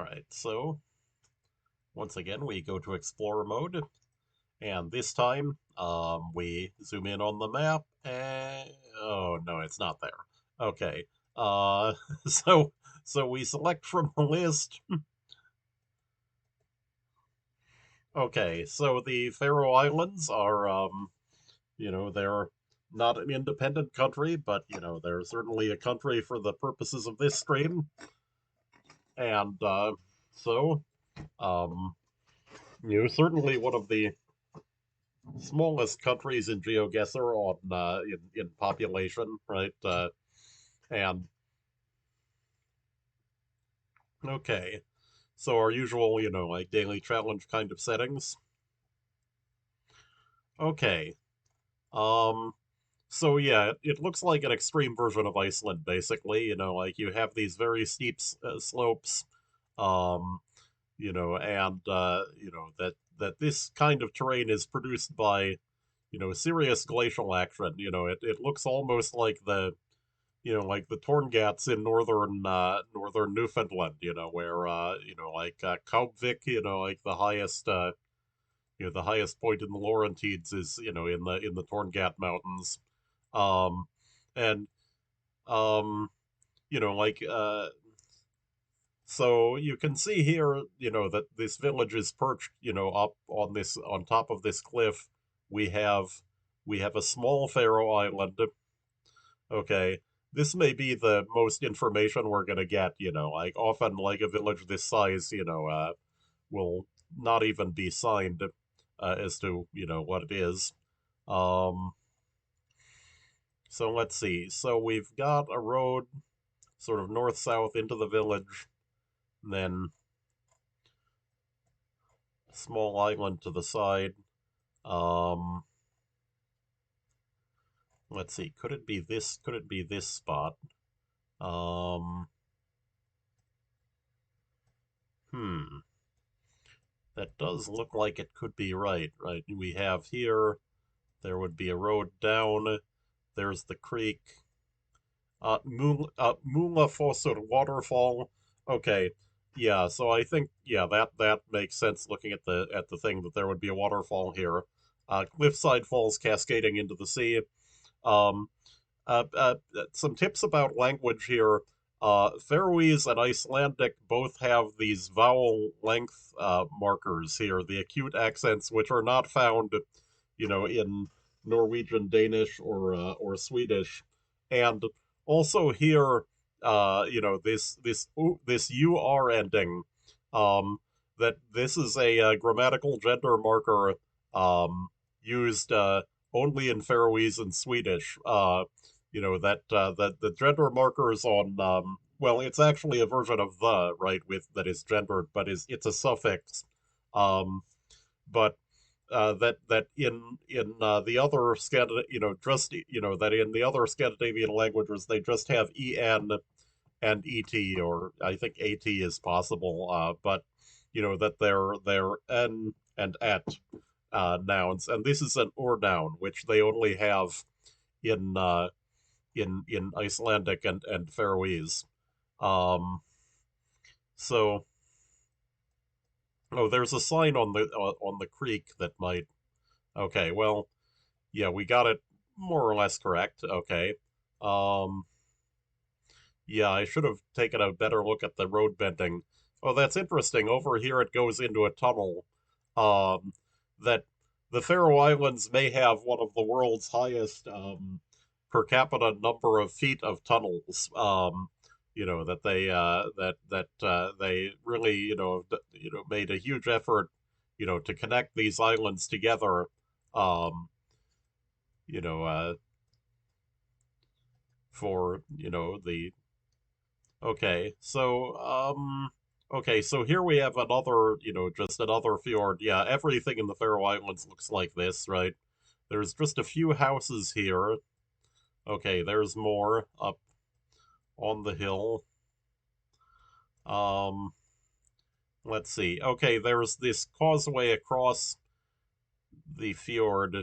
Alright, so once again we go to Explorer mode, and this time we zoom in on the map, and oh no, it's not there. Okay, uh, so so we select from the list. Okay, so the Faroe Islands are, they're not an independent country, but they're certainly a country for the purposes of this stream, and so um, certainly one of the smallest countries in GeoGuessr on in population, right? And okay, so our usual, like daily challenge kind of settings. Okay, um, so yeah, it looks like an extreme version of Iceland, basically. Like you have these very steep slopes, um, and that this kind of terrain is produced by serious glacial action. It looks almost like like the Torngats in northern Newfoundland, where like Kaupvik, like the highest point in the Laurentides is in the Torngat Mountains, um, and um, like so you can see here, that this village is perched, up on top of this cliff. We have we have a small Faroe Island. Okay, this may be the most information we're gonna get, like often like a village this size, will not even be signed as to, what it is. Um, so let's see. So we've got a road sort of north-south into the village, and then a small island to the side. Um, let's see. Could it be this? Could it be this spot? Um, hmm. That does look like it could be right, right? We have here, there would be a road down, there's the creek, Mulafossur waterfall. Okay, yeah, so I think, yeah, that makes sense looking at the thing that there would be a waterfall here. Cliffside falls cascading into the sea. Um, some tips about language here. Faroese and Icelandic both have these vowel length markers here, the acute accents, which are not found, in Norwegian, Danish, or Swedish, and also here, this UR ending, um, that this is a grammatical gender marker used only in Faroese and Swedish. That the gender markers on well, it's actually a version of the right with that is gendered, but it's a suffix. But that in the other just that in the other Scandinavian languages they just have en and et, or I think at is possible, but that they're n and at nouns, and this is an or noun, which they only have in in Icelandic and Faroese. Um, so oh, there's a sign on the creek that might. Okay, well, yeah, we got it more or less correct. Okay. Um, yeah, I should have taken a better look at the road bending. Oh, that's interesting. Over here, it goes into a tunnel. That the Faroe Islands may have one of the world's highest per capita number of feet of tunnels. That they really made a huge effort, to connect these islands together. Um, you know, for the okay, so here we have another, just another fjord. Yeah, everything in the Faroe Islands looks like this, right? There's just a few houses here. Okay, there's more up on the hill. Um, let's see. Okay, there's this causeway across the fjord.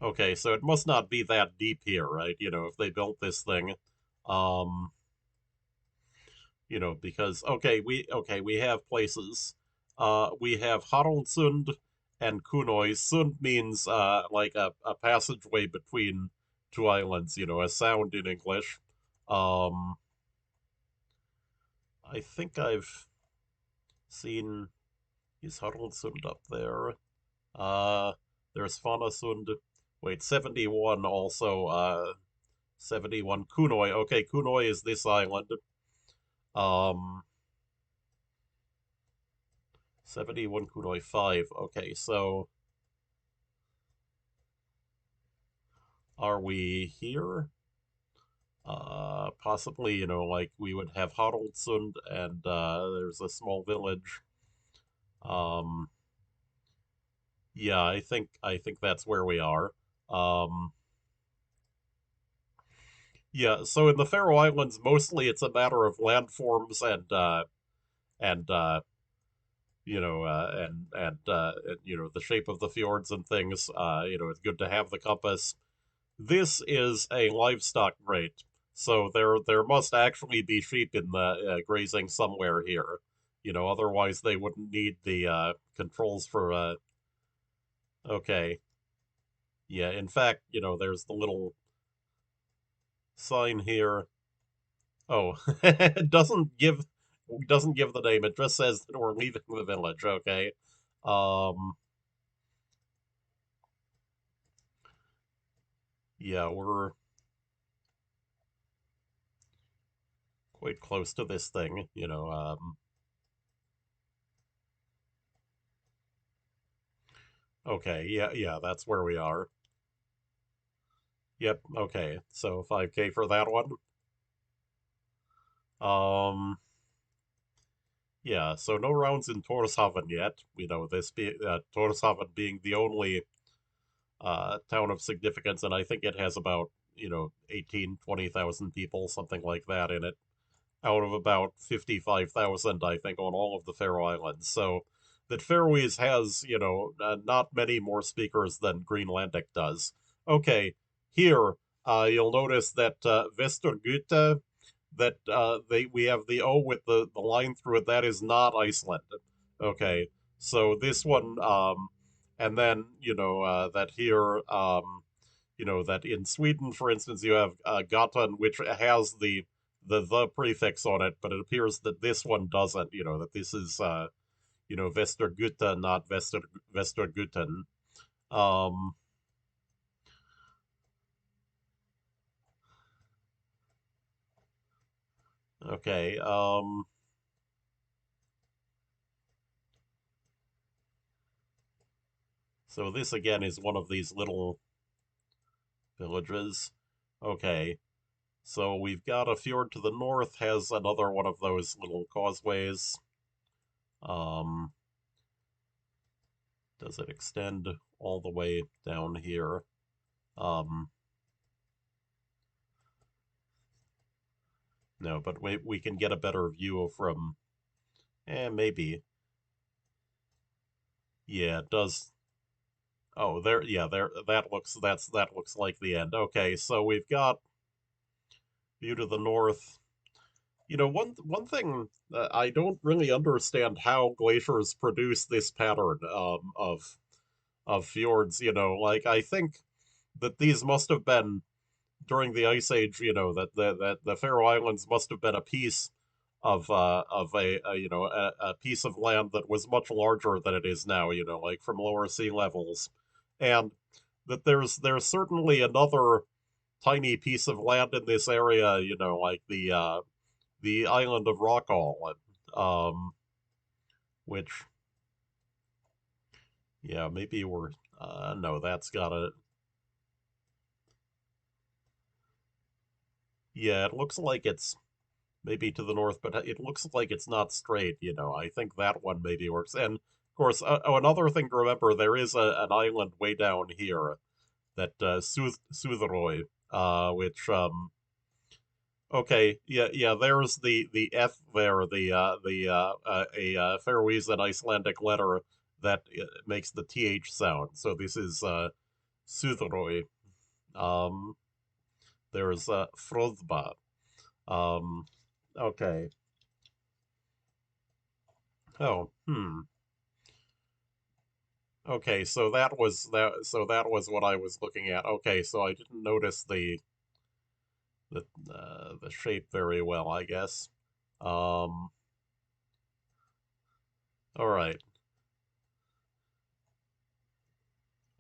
Okay, so it must not be that deep here, right? If they built this thing, um, because we have places. We have Haraldsund and Kunoy. Sund means like a passageway between two islands, a sound in English. Um, I think I've seen is Haraldsund up there. Uh, there's Fanasund. Wait, 71 also. 71 Kunoy. Okay, Kunoy is this island. Um, 71 Kunoy 5. Okay, so are we here? Possibly, like we would have Haraldsund and there's a small village. Um, yeah, I think that's where we are. Um, yeah, so in the Faroe Islands, mostly it's a matter of landforms and the shape of the fjords and things. It's good to have the compass. This is a livestock grade, so there must actually be sheep in the grazing somewhere here. Otherwise they wouldn't need the controls for. Okay, yeah. In fact, there's the little sign here. Oh, it doesn't give the name. It just says that we're leaving the village. Okay. Um. Yeah, we're quite close to this thing. Okay. Yeah. Yeah. That's where we are. Yep. Okay. So 5K for that one. Um. Yeah. So no rounds in Torshavn yet. Torshavn being the only town of significance, and I think it has about 18-20,000 people, something like that in it, out of about 55,000, I think, on all of the Faroe Islands. So that Faroese has, not many more speakers than Greenlandic does. Okay, here you'll notice that Vesturgute, that we have the O with the line through it. That is not Iceland. Okay, so this one, and then that here, that in Sweden, for instance, you have Gotland, which has the prefix on it, but it appears that this one doesn't. That this is Vestergutta, not Vesterguten. Um, okay. So this again is one of these little villages. Okay. So we've got a fjord to the north has another one of those little causeways. Um, does it extend all the way down here? Um, no, but we can get a better view from. Maybe. Yeah, it does. Oh, there. Yeah, there. That looks like the end. Okay, so we've got view to the north. One thing I don't really understand how glaciers produce this pattern of fjords. Like I think that these must have been during the Ice Age. That the Faroe Islands must have been a piece of a piece of land that was much larger than it is now. Like from lower sea levels, and that there's certainly another tiny piece of land in this area. Like the island of Rockall, which yeah, maybe we're no, that's got a yeah. It looks like it's maybe to the north, but it looks like it's not straight. I think that one maybe works. And of course, another thing to remember, there is an island way down here that Suðuroy, which okay, yeah, yeah. There's the F there, a Faroese and Icelandic letter that makes the th sound. So this is Suðuroy. Um, there's Froðba. Um, okay. Oh, Okay, so that was that. So that was what I was looking at. Okay, so I didn't notice the shape very well, I guess. Um, all right,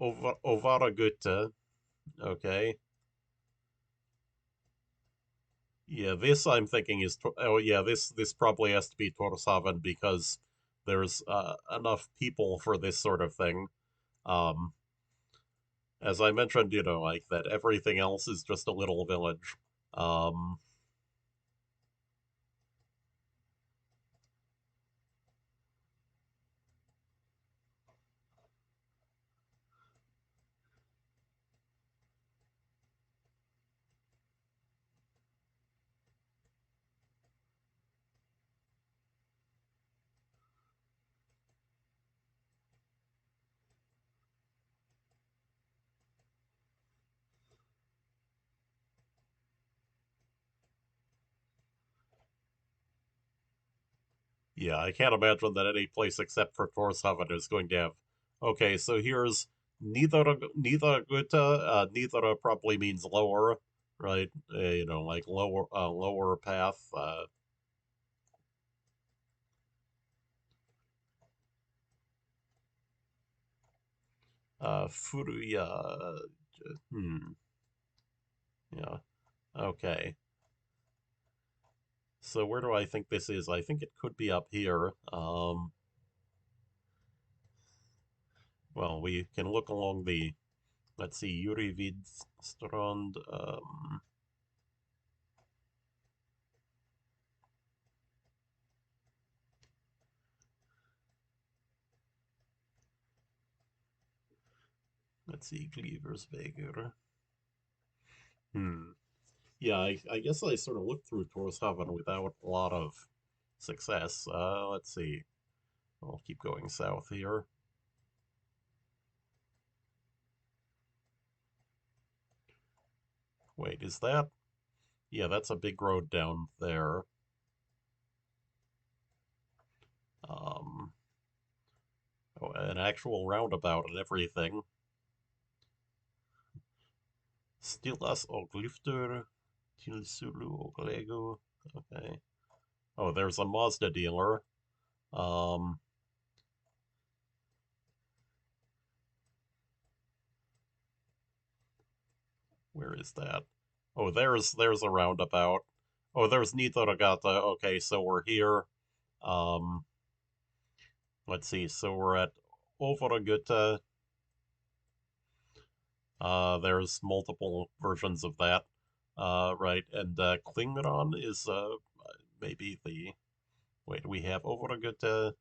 Ovaraguta. Okay, yeah, this I'm thinking is. Oh yeah, this probably has to be Torshavn because there's enough people for this sort of thing. Um, as I mentioned, like that everything else is just a little village. Um, Yeah, I can't imagine that any place except for Torshavn is going to have. Okay, so here's neither Gutta. Neither probably means lower, right? Like lower path. Furuya. Hmm. Yeah. Okay. So where do I think this is? I think it could be up here. Well, we can look along the. Let's see, Urividstrand. Let's see, Gleversveger. Hmm. Yeah, I guess I sort of looked through Torshavn without a lot of success. Let's see. I'll keep going south here. Wait, is that? Yeah, that's a big road down there. Um, oh, an actual roundabout and everything. Stillas og Glyftur, Tilsulu og Lego. Okay. Oh, there's a Mazda dealer. Um, where is that? Oh, there's a roundabout. Oh, there's Nitoragata. Okay, so we're here. Um, let's see. So we're at Overgutta. There's multiple versions of that. Right. And Klingron is maybe the. Wait, we have Overgutta.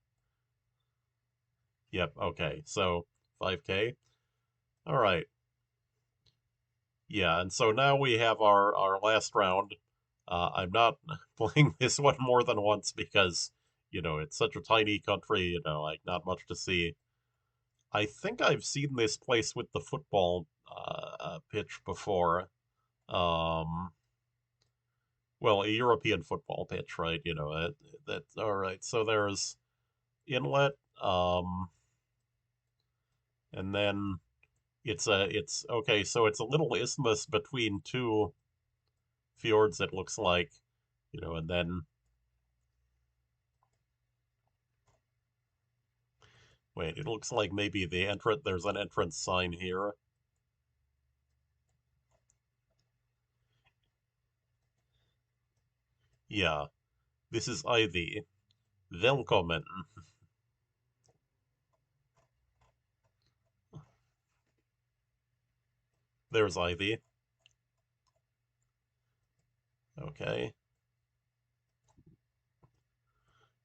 Yep. Okay. So 5K. All right. Yeah. And so now we have our last round. I'm not playing this one more than once because, it's such a tiny country, like not much to see. I think I've seen this place with the football pitch before. Um, well, a European football pitch, right? That all right. So there's inlet, and then it's okay. So it's a little isthmus between two fjords. It looks like, and then wait, it looks like maybe the entrance. There's an entrance sign here. Yeah, this is Ivy. Velkommen. There's Ivy. Okay.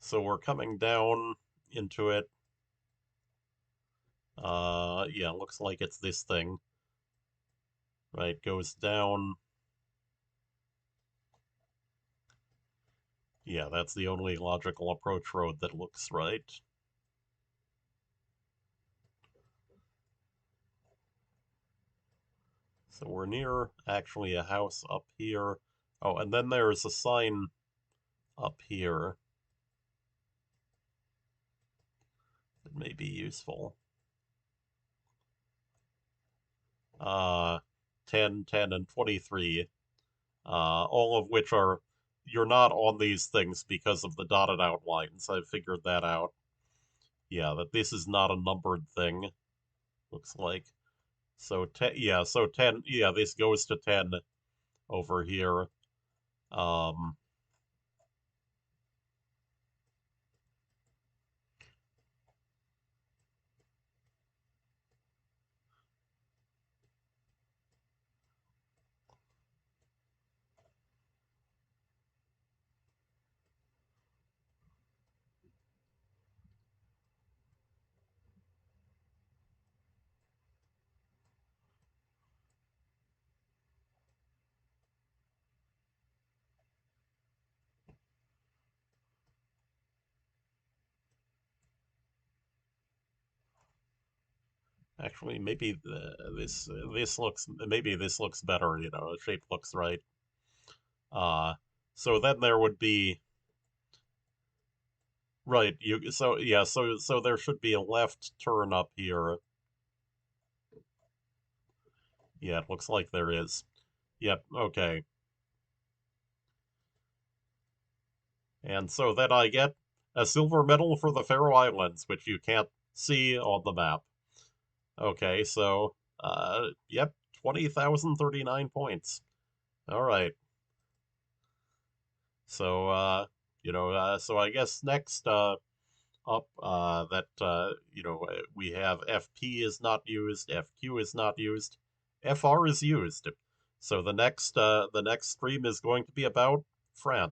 So we're coming down into it. Yeah, looks like it's this thing. Right, goes down. Yeah, that's the only logical approach road that looks right. So we're near actually a house up here. Oh, and then there's a sign up here that may be useful. 10, 10, and 23. All of which are, you're not on these things because of the dotted outlines. I figured that out. Yeah, that this is not a numbered thing, looks like. So 10, yeah, so 10, yeah, this goes to 10 over here. Um, Actually, maybe this looks better. The shape looks right. Uh, so then there would be right. You so yeah. So there should be a left turn up here. Yeah, it looks like there is. Yep. Okay. And so then I get a silver medal for the Faroe Islands, which you can't see on the map. Okay, so yep, 20,039 points. All right. So so I guess next up that we have FP is not used, FQ is not used, FR is used. So the next stream is going to be about France.